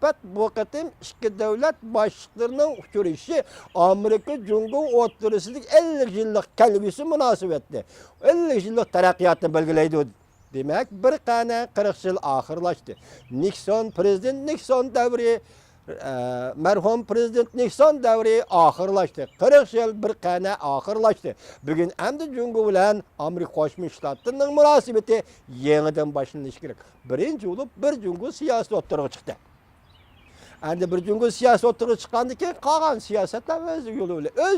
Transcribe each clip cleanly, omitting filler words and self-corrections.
söhbət bu qatim iki dövlət başlıqlarının uçuruşu Amerika Cumhur o'rtasındagi 50 yillik kelgusi münasibətdir. 50 yillik taraqqiyotni belgilaydi. Demek bir qana 40 yıl ahırlaştı. Prezident Nixon davri, merhum Prezident Nixon davri ahırlaştı. 40 yıl bir qana ahırlaştı. Bugün endi Cumhur bilen Amerika Qo'shma Shtatlarning munosabati yeniden başlanışı kerak. Birinci olup bir Cumhur siyasi o'ttirg'i chiqdi. Endi bir Cumhur siyasi o'ttirg'i chiqqandan keyin qolgan siyosatlar o'z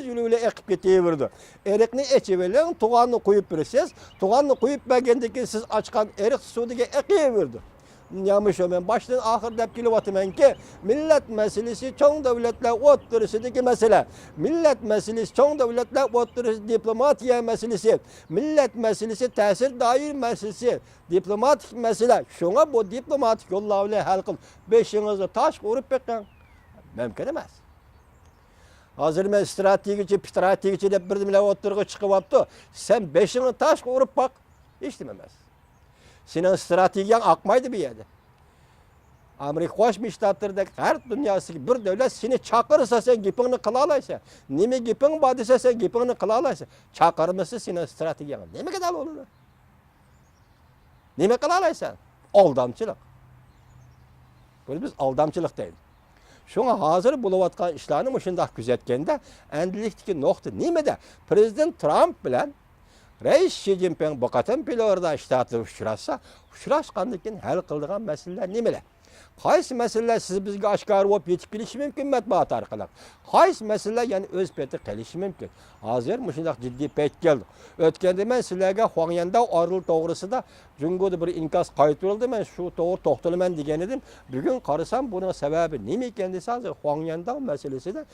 yo'li bilan eqib ketaverdi. Eriqni ichib oling, tug'anni qo'yib berasiz. Tug'anni qo'yib bergandan keyin siz ochgan eriq suviga eqaverdi. Yamış ben baştan ahir deb kelyapman ki millet meselesi çoğun devletler o'tirisidagi mesele. Millet meselesi çoğun devletler o'tirisi diplomatiya meselesi. Millet meselesi ta'sir doir meselesi. Diplomatik mesele. Şuna bu diplomatik yollar bilan hal qil. Beshingizni tosh urib beqqan. Mümkün emas. Hazır men strategichi deb bir bilan o'tirg'i chiqyapti. Sen beshingni tosh urib baq. Hech nima emas. Senin stratejiyan akmaydı bir yerde. Amerika Qo'shma Shtatlardagi har dunyodagi bir davlat seni chaqirsa sen gapingni qila olasan. Nima gaping bor desa sen gapingni qila olasan. Chaqirmasa sening strategiyan nimaga dalil bo'ladi? Nima qila olasan? Aldamchilik. Bunu biz aldamchilik deymiz. Şuna hazır bo'layotgan ishlarni mushunday kuzatganda endilikdagi nuqta nimada? Prezident Trump bilan Reis Xi Jinping bu qatim Florida shtatida uchrashgandan keyin hal qiladigan masalalar nimalar? Qaysi masalalar siz bizga oshkor bo'lib yetib kelishi mumkin matbuot orqali? Qaysi masalalar yana o'z paytida qilishi mumkin? Hozir mushunday jiddiy payt keldi. O'tganda men sizlarga Huangyanda oril to'g'risida Jungoda bir inkas qaytarildi. Men shu to'g'ri to'xtalaman degan edim. Bugun qarasam buning sababi nima ekan desa, Huangyanda masalasida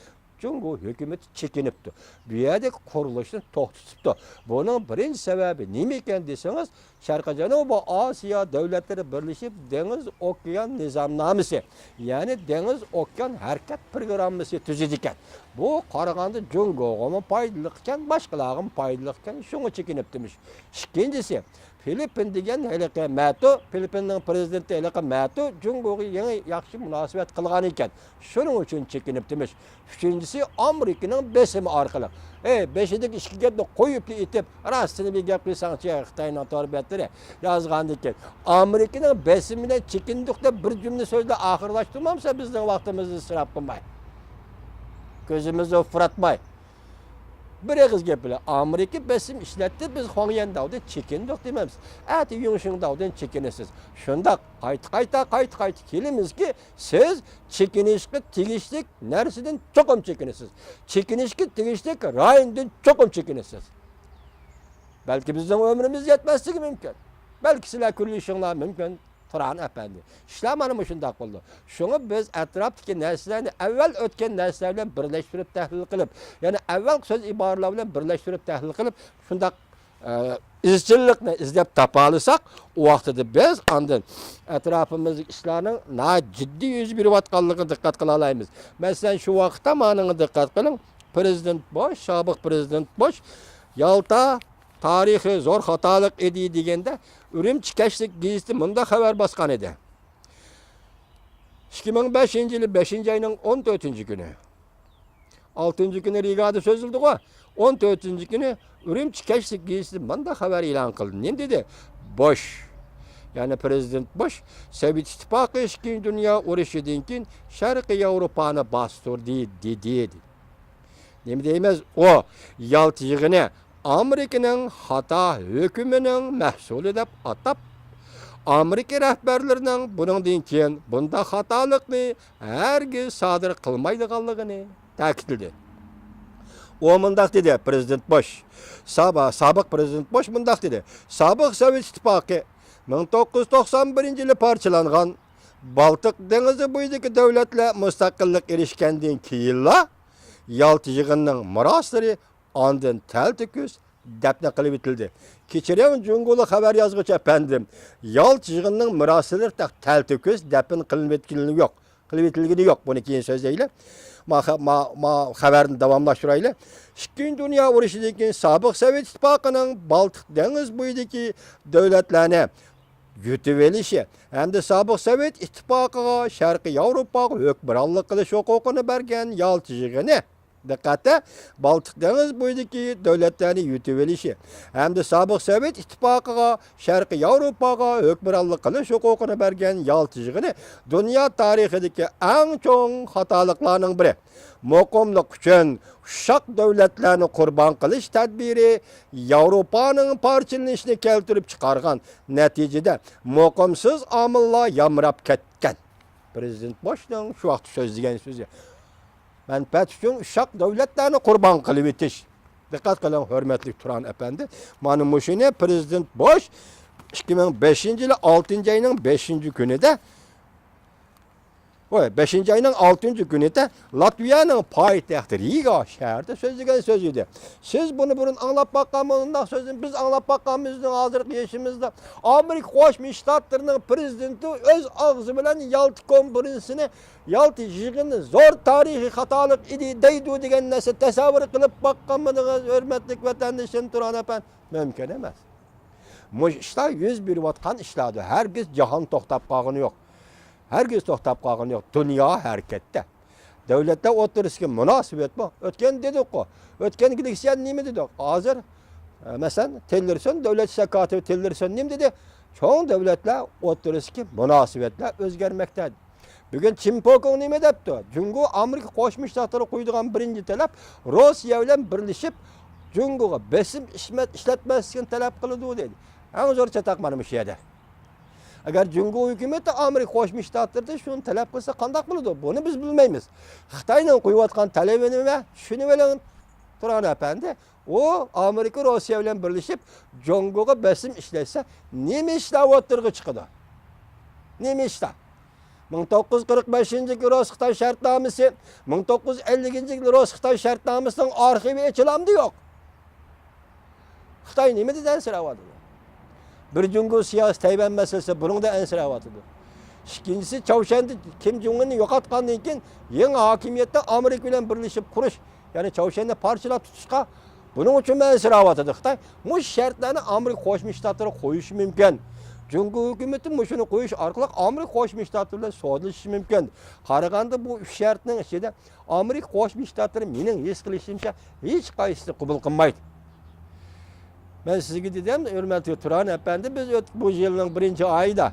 Cumhur hükümeti çekinipti. Bu yerde kuruluşunu to'xtatibdi. Bunun birinci sebebi nima ekan deseniz, Sharqiy Janubiy Osiyo davlatlari birlashib dengiz okean nizomnomasi, ya'ni dengiz okean harakat programmasi tuzdi ekan. Bu qaraganda Cumhurga foydali ekan, boshqalarga foydali ekan, shunga chekinibdimish. Ikkinchisi, Filippin degan haliqi Mato, Filippinning prezidenti haliqi Mato Cumhurga yangi yaxshi munosabat qilgan ekan. Shuning uchun chekinibdimish. Uchinchisi, Amerikaning besimi orqali. Beşideki işkigetini koyup itip, rastını bir gap qilsangchi Xitoyning tarbiyatlari yozgandan keyin Amerikaning besimidan chekindik deb bir jumla so'zda oxirlashtirmamsa bizning vaqtimizni isrof qilmay. Ko'zimizni ufratmay. Bir og'iz gap bilan Amerika besim ishlatdi, biz Huangyanda'dan chekindik demamiz. Ati Yongshingda'dan chekinasiz. Shunda qayta kelimizki siz chekinishga tegishlik narsadan cho'qim chekinasiz. Chekinishga tegishlik rayondan cho'qim chekinasiz. Balki bizning umrimiz yetmasligi mumkin. Balki sizlar kurulishinglar mumkin. Turan efendi. İşler mana shunday bo'ldi. Shuni biz atrofdagi narsalarni avval o'tgan narsalar bilan birlashtirib tahlil qilib, ya'ni avval so'z iboralar bilan birlashtirib tahlil qilib, shunday izchillikni izlab topa olsak, o vaqtda biz andin atrofimizdagi ishlarning jiddiy yuz berayotganligiga diqqat qila olamiz. Masalan, shu vaqtda ma'niga diqqat qiling. Prezident Bush, sobiq prezident Bush Yalta tarihi zor xatolik edi deganda Ürümçi Keşlik gazeti bunda xabar baskan edi. 2005-yili 5-ayning 14-günü. 6-günü Riga'da sözüldü o. 14-günü Ürümçi Keşlik gazeti bunda xabar e'lon qildi. Ne dedi? Bush, yani Prezident Bush, Sovet İttifaqı 2. Dünya urushidan keyin Sharqiy Yevropani bostirdi dedi. Ne deymiz? O Yalta yig'ini Amerika'nın hata hükümünün mahsulü deb atab, Amerika rahbarlarining buningdan keyin bunda xatolikni hargiz sodir qilmaydiganligini ta'kidladi. O mundaq dedi Prezident Bush. Sobiq Prezident Bush mundaq dedi. Sobiq Sovet İttifaqı 1991-yili parchalangan Baltiq dengizi bo'yidagi davlatlar mustaqillik erishgandan keyinla Yalta yig'inining miroslari andın təltüküz dəpnə qılıb itildi. Keçirəm Cumhurlu xəbər yazğıcı əpəndim. Yalta yığınının mirasıdır təltüküz dəpin qılıb itilgini yox. Qılıb itilgini yox. Bunu keyin sözləylə. Ma xəbərini davamlaşdırayla. 2. Dünya urushidan keyin sobiq Sovet İttifaqının Baltiq dengiz bo'yidagi davlatlarni yutuvelishi hamda sobiq Sovet ittifoqiga Sharqiy Yevropaga hukmronlik qilish huquqini bergan yaltijig'ini diqqatda Baltiq dengiz bo'yidagi davlatlarni yutuvelishi hamda sobiq Sovet ittifoqiga Sharqiy Yevropaga hukmronlik qilish huquqini bergan yaltijig'ini dunyo tarixidagi eng cho'ng xatoliklarning biri. Muqimlik uchun uşaq davlatlarni qurbon qilish tadbiri Yevropaning parchalanishini keltirib chiqargan natijada muqimsiz omillar yamrab ketgan. Prezident Bushning shu vaqt so'zlagan so'zi. Manfaat uchun uşaq davlatlarni qurbon qilib etish. Diqqat qiling, hurmatli Turan efendi. Mana mushuni Prezident Bush 2005-yil 6-oyning 5-kunida 5-ayning 6-kunida Latviyaning poytaxti Riga shahrida so'zlagan so'z edi. Siz buni burun anglab baqqanmisiz? So'zni biz anglab baqqanmizning hozirgi yeshimizda Amerika Qo'shma Shtatlarining prezidenti o'z og'zi bilan Yalta konferensiyasini Yalta yig'ini zo'r tarixiy xatolik edi deydi degan narsa tasavvur qilib baqqanmisiz, hurmatli vatandoshim Turan efendi? Mumkin emas. Mush ishlar yuz berayotgan ishlardi. Hargiz jahon to'xtab qolgani yo'q. Herkes to'xtab qolgani yo'q. Dunyo harakatda. Davlatlar o'tirishga munosabat bor. O'tgan dedik-ku. O'tgan gilisiyan nima dedik? Hozir masalan Tillerson davlat shakati Tillerson nima dedi? Cho'ng davlatlar o'tirishga munosabatlar o'zgarmoqda. Bugun Chimpokov nima debdi? Jungo Amerika Qo'shma Shtatlari qo'ydigan birinchi talab Rossiya bilan birlashib Jungoga besim ishlatmaslikni talab qildi dedi. Eng zo'r chataq mana bu yerda. Agar Jungo hukumati Amerika Qo'shma Shtatlarida shuni talab qilsa qanday bo'ladi? Buni biz bilmaymiz. Xitoyning qo'yayotgan talabi nima? Shuni bilan Turan efendi, o Amerika Rossiya bilan birlashib Jungoga besim ishlatsa, nima ishlab o'tirg'i chiqadi? Nima ishlar? 1945-yil Rus-Xitoy shartnomasi, 1950-yil Rus-Xitoy shartnomasining arxivi echilamdi yo'q. Xitoy nima degan so'rayapti? Bir Jungo siyasi Tayvan meselesi bunun da ensiravatıdır. İkincisi Çavuşen'de Kim Jong-un'u yo'qotgandan keyin yangi hakimiyetde Amerika bilan birleşip kuruş, yani Çavuşen'de parçalab tutuşqa bunun uchun ensiravatıdır Xitoy. Bu şartlarni Amerika Qo'shma Shtatlari qo'yishi mumkin. Jungo hukumati shuni qo'yish orqali Amerika Qo'shma Shtatlari bilan sodlashishi mumkin. Qaraganda bu üç shartning ichida Amerika Qo'shma Shtatlari mening his qilishimcha hech qaysini qabul qilmaydi. Ben sizge dedim, hürmetli Turan efendi, biz bu yılın 1-ayda,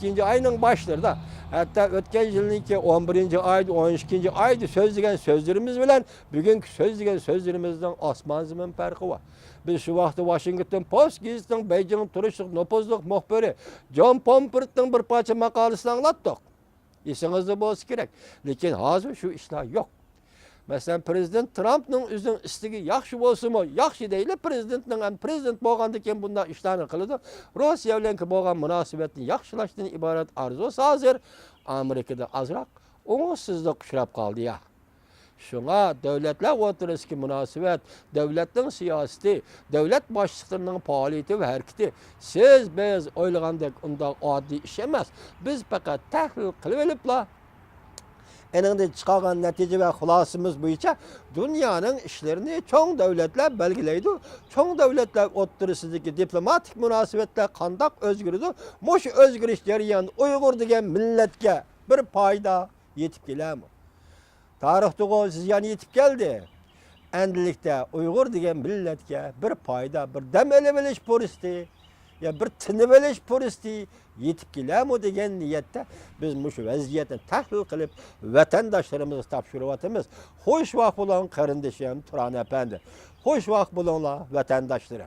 2-ayının başlarında, hatta ötken yılınki 11 ayda, 12 ayda sözlügen sözlerimiz bilen, bugünkü sözlügen sözlerimizden asman zemin farkı var. Biz şu vaxtı Washington Post gazetinin Beijing turuşluq nopozluq muhbiri John Pomfret'in bir parça makalesini anlattık. Esinizde bolsa kerak. Lekin hazır şu işler yok. Mesela Prezident Trump'ның özünün istigi yaxshi bo'lsa-mu, yaxshi deyli, prezidentning ham prezident bo'lgandan keyin bunday ishlarni qiladi. Rossiya bilan bo'lgan munosabatni yaxshilashdan iborat arzusi hozir Amerikada azroq o'ngsizlik uchrab qoldi ya. Shunga davlatlar o'rtasidagi munosabat, davlatning siyosati, davlat boshliqlarining faoliyati va harakati siz biz o'ylagandek unday oddiy ish emas. Biz faqat tahlil qilib olibla eninde çıkan netice ve xulasımız bo'yicha dünyanın işlerini çoğun devletler belgileydi. Çoğun devletler o'rtasidagi diplomatik münasebetler qandaq özgürüdü. Muş özgürüş jarayonida Uyghur degan millatga bir foyda yetib keladimi? Tarixda ziyon yetib keldi. Endilikda Uyghur degan millatga bir foyda, bir dam olish fursati ya bir tinib olish fursati yetib keladimi degan niyatda biz mushu vaziyatni tahlil qilib vatandoshlarimizni topshiryapmiz. Xo'sh vaqt bo'ling qarindoshim Turan efendi. Xo'sh vaqt bo'linglar vatandoshlar.